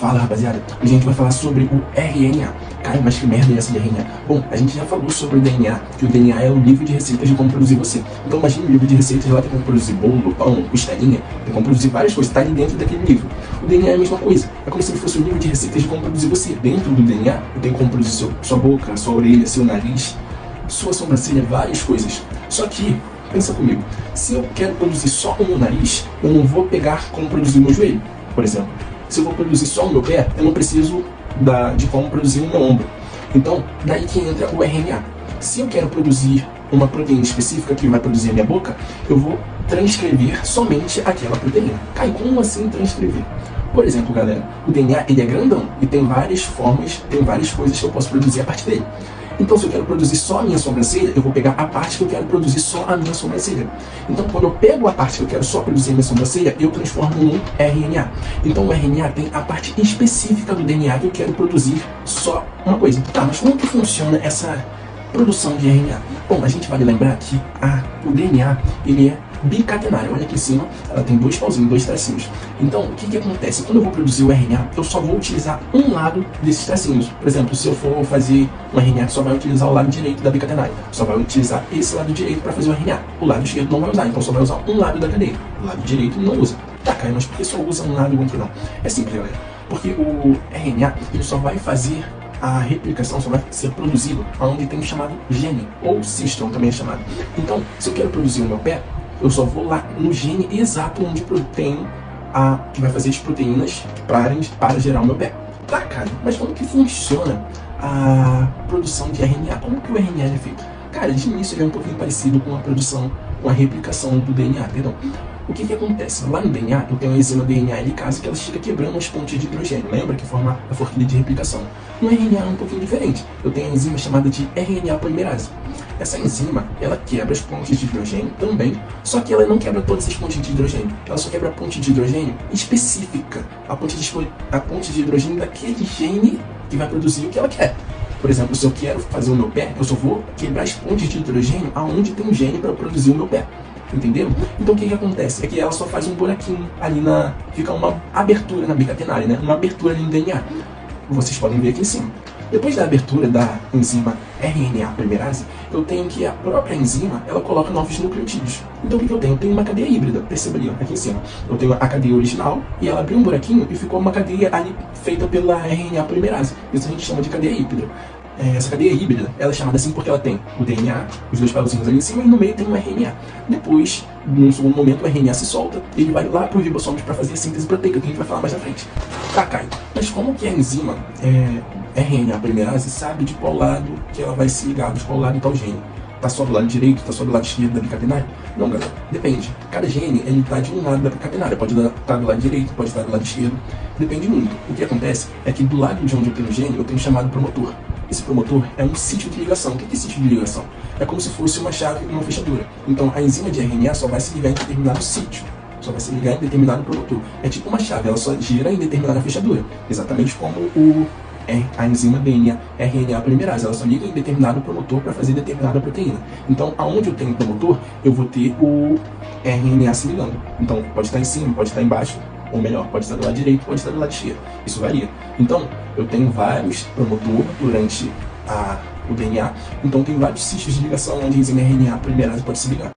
Fala, rapaziada, hoje a gente vai falar sobre o RNA. Cara, mas que merda é essa de RNA? Bom, a gente já falou sobre o DNA, que o DNA é o livro de receitas de como produzir você. Então imagine um livro de receitas, lá tem como produzir bolo, pão, costelinha, tem como produzir várias coisas, tá ali dentro daquele livro. O DNA é a mesma coisa, é como se fosse um livro de receitas de como produzir você. Dentro do DNA, eu tenho como produzir sua boca, sua orelha, seu nariz, sua sobrancelha, várias coisas. Só que, pensa comigo, se eu quero produzir só o meu nariz, eu não vou pegar como produzir o meu joelho, por exemplo. Se eu vou produzir só o meu pé, eu não preciso de como produzir o meu ombro. Então, daí que entra o RNA. Se eu quero produzir uma proteína específica que vai produzir a minha boca, eu vou transcrever somente aquela proteína. Cai, como assim transcrever? Por exemplo, galera, o DNA ele é grandão e tem várias formas, tem várias coisas que eu posso produzir a partir dele. Então, se eu quero produzir só a minha sobrancelha, eu vou pegar a parte que eu quero produzir só a minha sobrancelha. Então, quando eu pego a parte que eu quero só produzir a minha sobrancelha, eu transformo num RNA. Então, o RNA tem a parte específica do DNA que eu quero produzir só uma coisa. Tá, mas como que funciona essa produção de RNA? Bom, a gente vale lembrar que o DNA, ele é bicatenário. Olha aqui em cima, ela tem dois pauzinhos, dois tracinhos. Então, o que acontece? Quando eu vou produzir o RNA, eu só vou utilizar um lado desses tracinhos. Por exemplo, se eu for fazer um RNA que só vai utilizar o lado direito da bicatenária, só vai utilizar esse lado direito para fazer o RNA. O lado esquerdo não vai usar, então só vai usar um lado da cadeia. O lado direito não usa. Tá, Caio, mas por que só usa um lado e o outro não? É simples, galera. Porque o RNA, ele só vai fazer a replicação, só vai ser produzido onde tem o chamado gene, ou cistron também é chamado. Então, se eu quero produzir o meu pé, eu só vou lá no gene exato onde tem que vai fazer as proteínas para gerar o meu pé. Tá, cara, mas como que funciona a produção de RNA? Como que o RNA é feito? Cara, de início ele é um pouquinho parecido com a produção, com a replicação do DNA, perdão. O que acontece? Lá no DNA, eu tenho a enzima DNA helicase que ela fica quebrando as pontes de hidrogênio, lembra? Que forma a forquilha de replicação. No RNA é um pouquinho diferente. Eu tenho a enzima chamada de RNA polimerase. Essa enzima, ela quebra as pontes de hidrogênio também, só que ela não quebra todas as pontes de hidrogênio. Ela só quebra a ponte de hidrogênio específica, a ponte de hidrogênio daquele gene que vai produzir o que ela quer. Por exemplo, se eu quero fazer o meu pé, eu só vou quebrar as pontes de hidrogênio aonde tem um gene para produzir o meu pé. Entendeu? Então o que acontece? É que ela só faz um buraquinho ali fica uma abertura na bicatenária, né? Uma abertura ali no DNA. Vocês podem ver aqui em cima. Depois da abertura da enzima RNA polimerase, eu tenho que a própria enzima, ela coloca novos nucleotídeos. Então o que eu tenho? Eu tenho uma cadeia híbrida, perceba ali, ó, aqui em cima. Eu tenho a cadeia original, e ela abriu um buraquinho e ficou uma cadeia ali feita pela RNA polimerase. Isso a gente chama de cadeia híbrida. Essa cadeia híbrida, ela é chamada assim porque ela tem o DNA, os dois pauzinhos ali em cima, e no meio tem um RNA. Depois, num segundo momento, o RNA se solta, e ele vai lá para os ribossomos para fazer a síntese proteica, que a gente vai falar mais na frente. Tá, Caio, mas como que a enzima RNA polimerase sabe de qual lado que ela vai se ligar, de qual lado está o gene? Tá só do lado direito, tá só do lado esquerdo da bicatenária? Não, galera, depende. Cada gene, ele tá de um lado da bicatenária. Pode estar do lado direito, pode estar do lado esquerdo. Depende muito. O que acontece é que do lado de onde eu tenho o gene, eu tenho chamado promotor. Esse promotor é um sítio de ligação. O que é sítio de ligação? É como se fosse uma chave e uma fechadura. Então, a enzima de RNA só vai se ligar em determinado sítio. Só vai se ligar em determinado promotor. É tipo uma chave, ela só gira em determinada fechadura. Exatamente como a enzima DNA RNA polimerase, ela só liga em determinado promotor para fazer determinada proteína. Então, aonde eu tenho promotor, eu vou ter o RNA se ligando. Então, pode estar em cima, pode estar embaixo, ou melhor, pode estar do lado direito, pode estar do lado esquerdo. Isso varia. Então, eu tenho vários promotores durante o DNA. Então, tem vários sítios de ligação onde a enzima RNA polimerase pode se ligar.